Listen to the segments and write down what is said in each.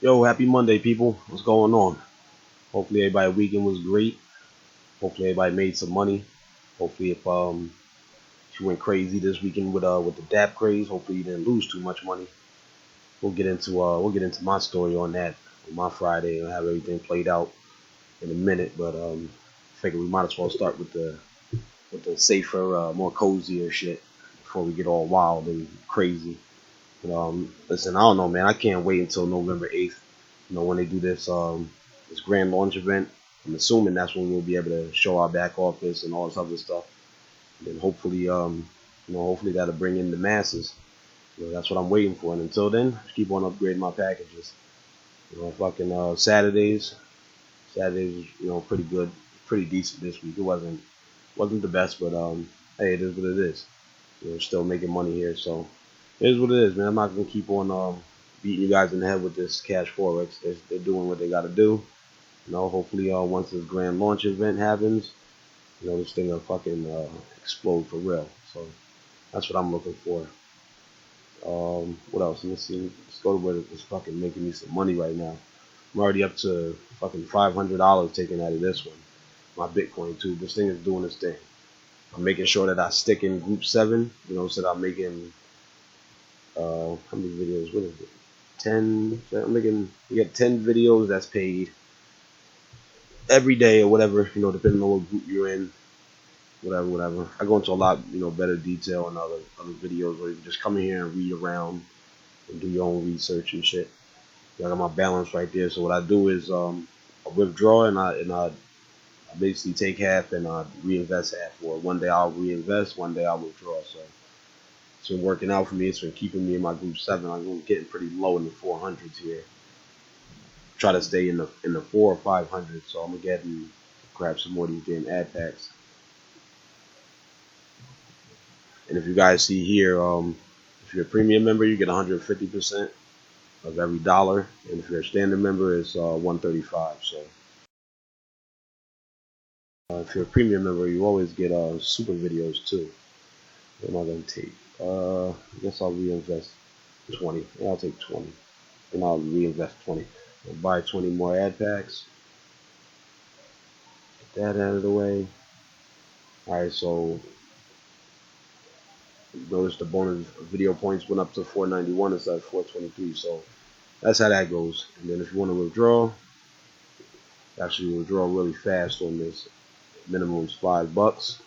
Yo, happy Monday, people. What's going on? Hopefully everybody's weekend was great. Hopefully everybody made some money. Hopefully if you went crazy this weekend with the DAP craze, hopefully you didn't lose too much money. We'll get into my story on that on my Friday and have everything played out in a minute. But figure we might as well start with the safer, more cozier shit before we get all wild and crazy. But listen, I don't know, man. I can't wait until November 8th. When they do this grand launch event. I'm assuming that's when we'll be able to show our back office and all this other stuff. And then hopefully that'll bring in the masses. That's what I'm waiting for. And until then, just keep on upgrading my packages. Fucking Saturdays, pretty good, pretty decent this week. It wasn't the best, but hey, it is what it is. Still making money here, so it is what it is, man. I'm not gonna keep on beating you guys in the head with this cash forex. They're doing what they got to do. Hopefully, once this grand launch event happens, this thing will fucking explode for real. So that's what I'm looking for. What else? Let me see. Let's go to where it's fucking making me some money right now. I'm already up to fucking $500 taken out of this one. My Bitcoin too. This thing is doing its thing. I'm making sure that I stick in group 7. So that I'm making how many videos? What is it? 10. We get 10 videos that's paid every day or whatever, depending on what group you're in, whatever. I go into a lot, better detail in other videos where you can just come in here and read around and do your own research and shit. I got my balance right there. So what I do is I withdraw and I basically take half and I reinvest half. Or one day I'll reinvest, one day I'll withdraw. So it's been working out for me. It's been keeping me in my group 7. I'm getting pretty low in the 400s here. Try to stay in the 4 or 500. So I'm gonna get and grab some more of these damn ad packs. And if you guys see here, if you're a premium member, you get 150% of every dollar, and if you're a standard member, it's 135. So if you're a premium member, you always get super videos too. What am I gonna take? I guess I'll reinvest 20. Yeah, I'll take 20, and I'll reinvest 20. I'll buy 20 more ad packs. Get that out of the way. All right, so notice the bonus video points went up to 491 instead of 423. So that's how that goes. And then if you want to withdraw, actually withdraw really fast on this. Minimum is $5.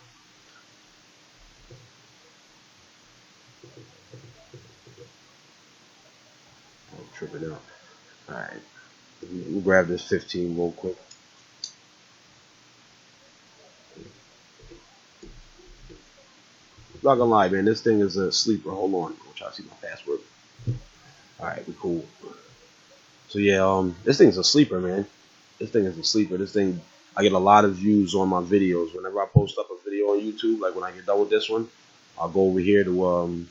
I'm tripping out. All right, we'll grab this 15 real quick. Not gonna lie, man, this thing is a sleeper. Hold on, I'm trying to see my password. Alright, we cool. So yeah, this thing's a sleeper, man. This thing is a sleeper. This thing, I get a lot of views on my videos. Whenever I post up a video on YouTube, like when I get done with this one, I'll go over here to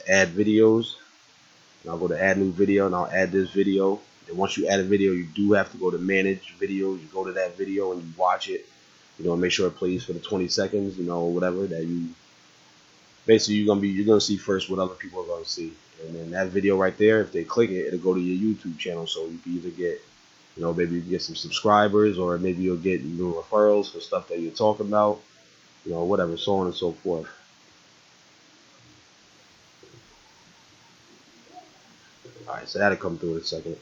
add videos. And I'll go to add new video and I'll add this video. And once you add a video, you do have to go to manage videos. You go to that video and you watch it. Make sure it plays for the 20 seconds, or whatever that you. Basically, you're gonna see first what other people are gonna see, and then that video right there, if they click it, it'll go to your YouTube channel. So you can either get, maybe you can get some subscribers, or maybe you'll get referrals for stuff that you're talking about, whatever, so on and so forth. All right, so that'll come through in a second.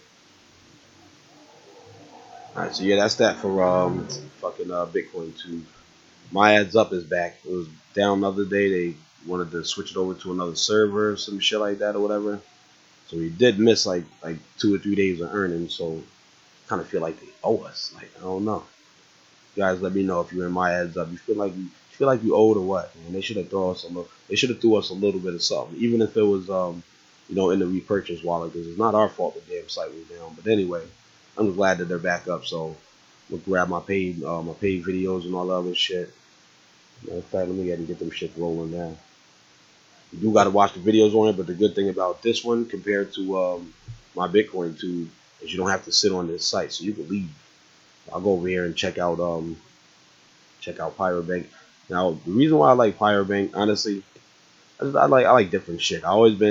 All right, so yeah, that's that for Bitcoin too. My ads up is back. It was down the other day. They wanted to switch it over to another server, some shit like that or whatever. So we did miss like 2 or 3 days of earnings. So kind of feel like they owe us. Like, I don't know. You guys, let me know if you're in my ads up. You feel like you owed or what? Man, they should have thrown us a little bit of something, even if it was in the repurchase wallet, because it's not our fault the damn site was down. But anyway, I'm glad that they're back up. So we'll grab my paid videos and all that other shit. Matter of fact, let me go ahead and get them shit rolling now. You do got to watch the videos on it, but the good thing about this one compared to my Bitcoin too is you don't have to sit on this site, so you can leave. I'll go over here and check out Pirate Bank. Now, the reason why I like Pirate Bank, honestly, I like different shit. Always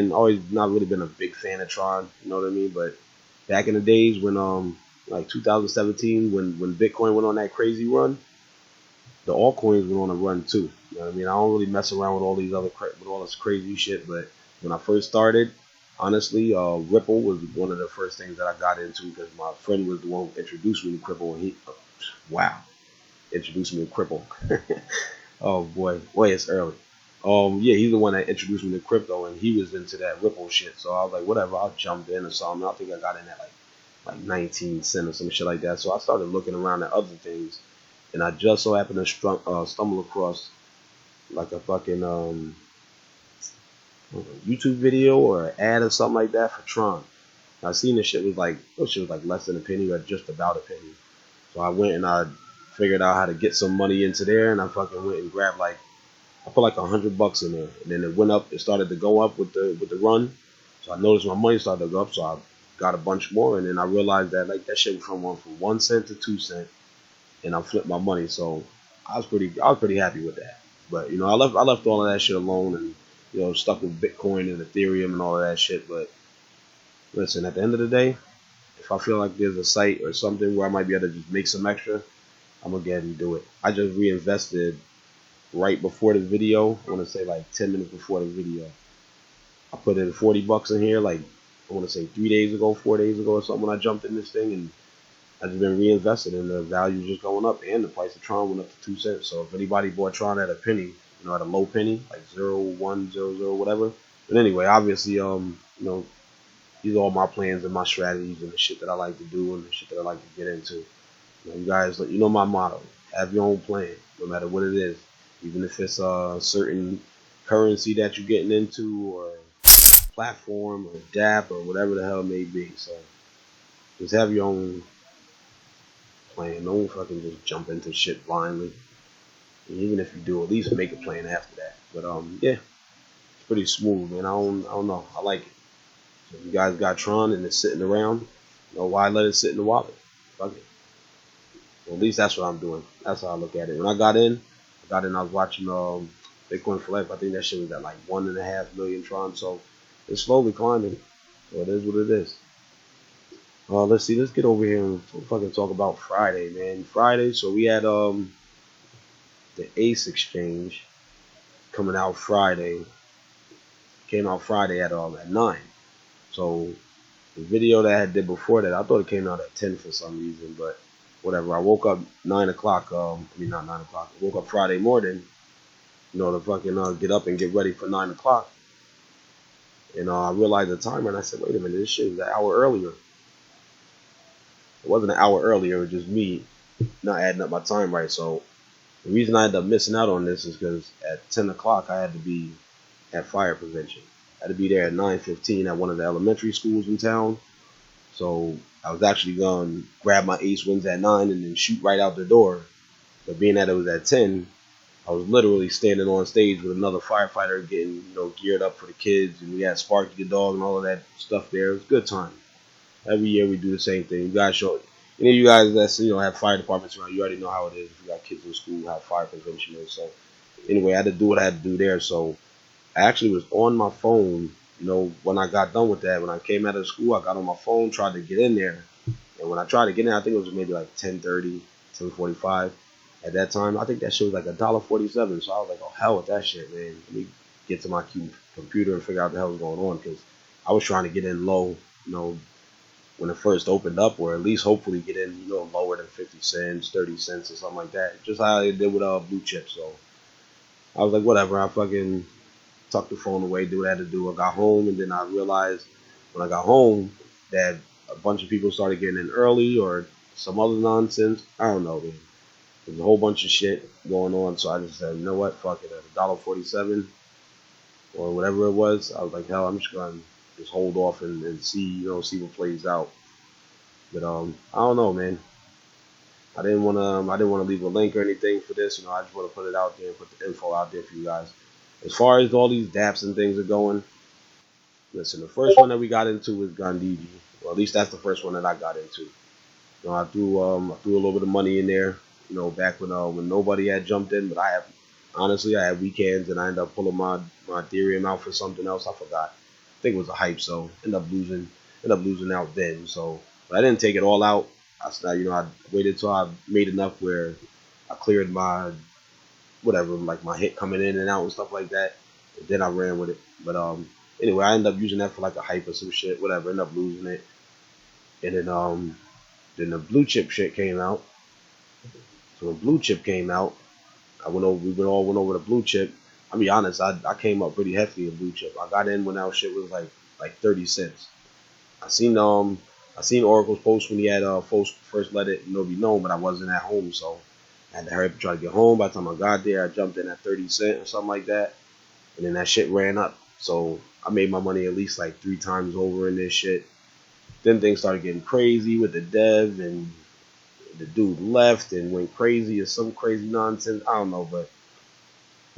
not really been a big fan of Tron, you know what I mean? But back in the days when like 2017 when Bitcoin went on that crazy run, the altcoins went on a run too. You know what I mean? I don't really mess around with all these with all this crazy shit, but when I first started, honestly, Ripple was one of the first things that I got into because my friend was the one who introduced me to crypto, and wow, introduced me to crypto. Oh boy, it's early. Yeah, he's the one that introduced me to crypto, and he was into that Ripple shit. So I was like, whatever, I'll jump in or something. I think I got in at like 19 cents or some shit like that. So I started looking around at other things, and I just so happened to stumble across like a fucking YouTube video or an ad or something like that for Tron. I seen this shit was like less than a penny or just about a penny. So I went and I figured out how to get some money into there, and I fucking went and grabbed I put like $100 in there, and then it went up. It started to go up with the run. So I noticed my money started to go up, so I got a bunch more, and then I realized that like that shit was from 1 cent to 2 cents, and I flipped my money. So I was pretty happy with that. But I left all of that shit alone, and stuck with Bitcoin and Ethereum and all of that shit. But listen, at the end of the day, if I feel like there's a site or something where I might be able to just make some extra, I'm gonna go ahead and do it. I just reinvested right before the video. I want to say like 10 minutes before the video. I put in $40 in here, like I want to say 3 days ago, 4 days ago or something when I jumped in this thing, and I just been reinvesting, and the value just going up, and the price of Tron went up to 2 cents. So if anybody bought Tron at a penny, at a low penny, like 0.100 whatever. But anyway, obviously, these are all my plans and my strategies and the shit that I like to do and the shit that I like to get into. You guys, my motto: have your own plan, no matter what it is, even if it's a certain currency that you're getting into, or platform, or DApp, or whatever the hell it may be. So just have your own plan. Don't fucking just jump into shit blindly. And even if you do, at least make a plan after that. But yeah, it's pretty smooth, man. I don't know. I like it. So if you guys got Tron and it's sitting around, why let it sit in the wallet? Fuck it. Well, at least that's what I'm doing. That's how I look at it. When I got in, I was watching Bitcoin for Life. I think that shit was at like 1.5 million Tron. So it's slowly climbing. So it is what it is. Let's see. Let's get over here and fucking talk about Friday, man. Friday. So we had the Ace exchange coming out Friday. Came out Friday at 9. So the video that I did before that, I thought it came out at 10 for some reason, but whatever. I woke up 9 o'clock. Not 9 o'clock. I woke up Friday morning, to fucking get up and get ready for 9 o'clock. And I realized the timer, and I said, wait a minute, this shit is an hour earlier. It wasn't an hour earlier, it was just me not adding up my time right. So the reason I ended up missing out on this is because at 10 o'clock I had to be at fire prevention. I had to be there at 9:15 at one of the elementary schools in town. So I was actually going to grab my ace wins at 9 and then shoot right out the door. But being that it was at 10, I was literally standing on stage with another firefighter getting, geared up for the kids. And we had Sparky the dog and all of that stuff there. It was a good time. Every year we do the same thing. You guys any of you guys that have fire departments around, you already know how it is. If you got kids in school, how fire prevention is. So anyway, I had to do what I had to do there. So I actually was on my phone, when I got done with that. When I came out of school, I got on my phone, tried to get in there. And when I tried to get in, I think it was maybe like 10:30, 10:45. At that time, I think that shit was like $1.47. So I was like, oh, hell with that shit, man. Let me get to my computer and figure out what the hell was going on. Because I was trying to get in low, when it first opened up, or at least hopefully get in, lower than 50 cents, 30 cents or something like that. Just how I did with blue chips. So I was like, whatever. I fucking tucked the phone away, do what I had to do. I got home, and then I realized when I got home that a bunch of people started getting in early or some other nonsense. I don't know, man. There's a whole bunch of shit going on, so I just said, you know what, fuck it, at $1.47 or whatever it was, I was like, hell, I'm just gonna just hold off and see, see what plays out. But I don't know, man. I didn't wanna leave a link or anything for this. I just want to put it out there and put the info out there for you guys. As far as all these dApps and things are going, listen, the first one that we got into was Gandiji. Well, at least that's the first one that I got into. I threw a little bit of money in there, back when nobody had jumped in. But I had weekends, and I ended up pulling my Ethereum out for something else. I forgot. I think it was a hype, so ended up losing. ended up losing out then. So but I didn't take it all out. I waited till I made enough where I cleared my whatever, like my hit coming in and out and stuff like that. And then I ran with it. But anyway, I ended up using that for like a hype or some shit, whatever. Ended up losing it, and then the blue chip shit came out. So when blue chip came out, we all went over the blue chip. I'll be honest, I came up pretty hefty in blue chip. I got in when that shit was like 30 cents. I seen Oracle's post when he had first let it be known, but I wasn't at home, so I had to hurry up and try to get home. By the time I got there, I jumped in at 30 cents or something like that, and then that shit ran up. So I made my money at least like 3 times over in this shit. Then things started getting crazy with the dev, and the dude left and went crazy or some crazy nonsense. I don't know, but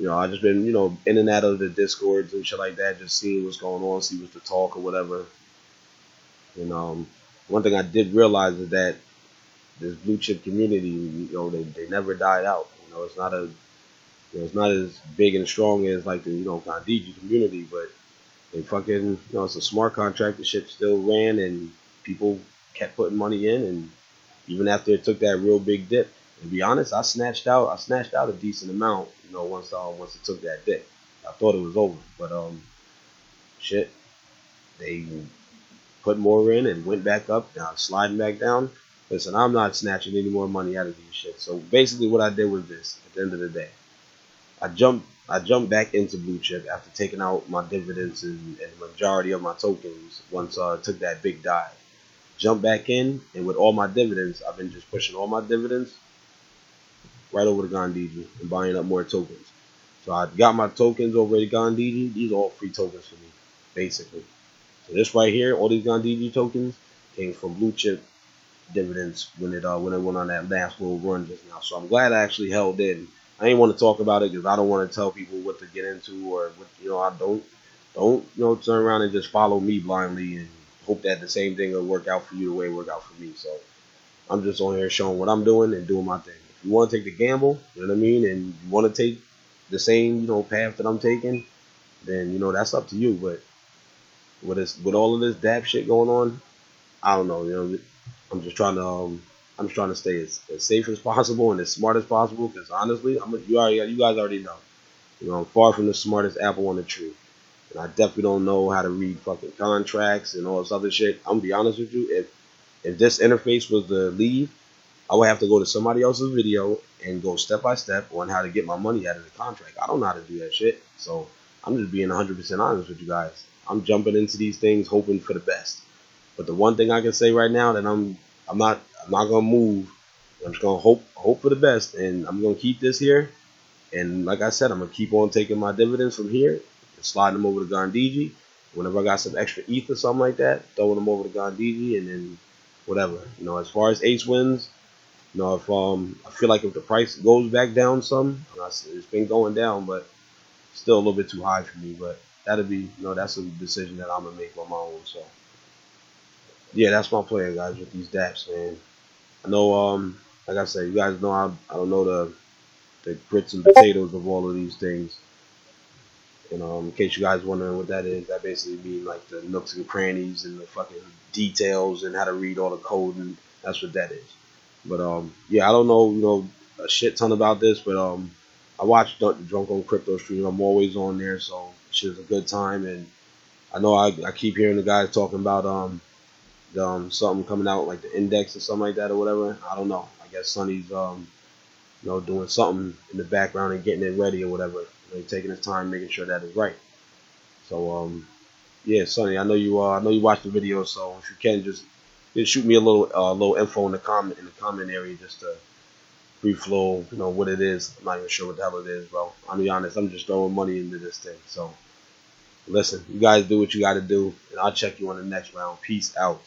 I just been in and out of the discords and shit like that, just seeing what's going on, see what's the talk or whatever. And one thing I did realize is that this blue chip community, they never died out. It's not it's not as big and strong as like the Gandhiji community, but they fucking it's a smart contract. The shit still ran and people kept putting money in, and even after it took that real big dip. To be honest, I snatched out a decent amount, once it took that dip. I thought it was over, but shit, they put more in and went back up. Now it's sliding back down. Listen, I'm not snatching any more money out of these shit. So basically, what I did was this. At the end of the day, I jumped back into blue chip after taking out my dividends and majority of my tokens once I took that big dive. Jump back in, and with all my dividends, I've been just pushing all my dividends right over to Gandhiji and buying up more tokens. So I got my tokens over at Gandhiji. These are all free tokens for me, basically. So this right here, all these Gandhiji tokens came from blue chip dividends when it went on that last little run just now. So I'm glad I actually held in. I ain't want to talk about it because I don't want to tell people what to get into or what, I don't turn around and just follow me blindly and hope that the same thing will work out for you the way it worked out for me. So I'm just on here showing what I'm doing and doing my thing. If you want to take the gamble, you know what I mean, and you want to take the same path that I'm taking, then that's up to you. But with all of this DAP shit going on, I don't know. I'm just trying to stay as safe as possible and as smart as possible. Because honestly, you guys already know. I'm far from the smartest apple on the tree, and I definitely don't know how to read fucking contracts and all this other shit. I'm gonna be honest with you. If this interface was to leave, I would have to go to somebody else's video and go step by step on how to get my money out of the contract. I don't know how to do that shit. So I'm just being 100% honest with you guys. I'm jumping into these things hoping for the best. But the one thing I can say right now that I'm not gonna move. I'm just gonna hope for the best, and I'm gonna keep this here. And like I said, I'm gonna keep on taking my dividends from here and sliding them over to Gandhiji. Whenever I got some extra ETH or something like that, throwing them over to Gandhiji, and then whatever. As far as Ace wins, if I feel like if the price goes back down some, it's been going down, but still a little bit too high for me. But that'll be, that's a decision that I'm gonna make on my own. So yeah, that's my plan, guys, with these DApps, man. I know, like I said, you guys know I don't know the grits and potatoes of all of these things. In case you guys wondering what that is, that basically means like the nooks and crannies and the fucking details and how to read all the code, and that's what that is. But yeah, I don't know, a shit ton about this, but I watch Drunk on Crypto stream. I'm always on there, so shit's a good time. And I know I keep hearing the guys talking about something coming out like the index or something like that or whatever. I don't know. I guess Sonny's doing something in the background and getting it ready or whatever. Taking his time, making sure that is right. So yeah, Sonny, I know you watched the video, so if you can just shoot me a little info in the comment area just to free flow, what it is. I'm not even sure what the hell it is, bro. I'll be honest, I'm just throwing money into this thing. So listen, you guys do what you got to do, and I'll check you on the next round. Peace out.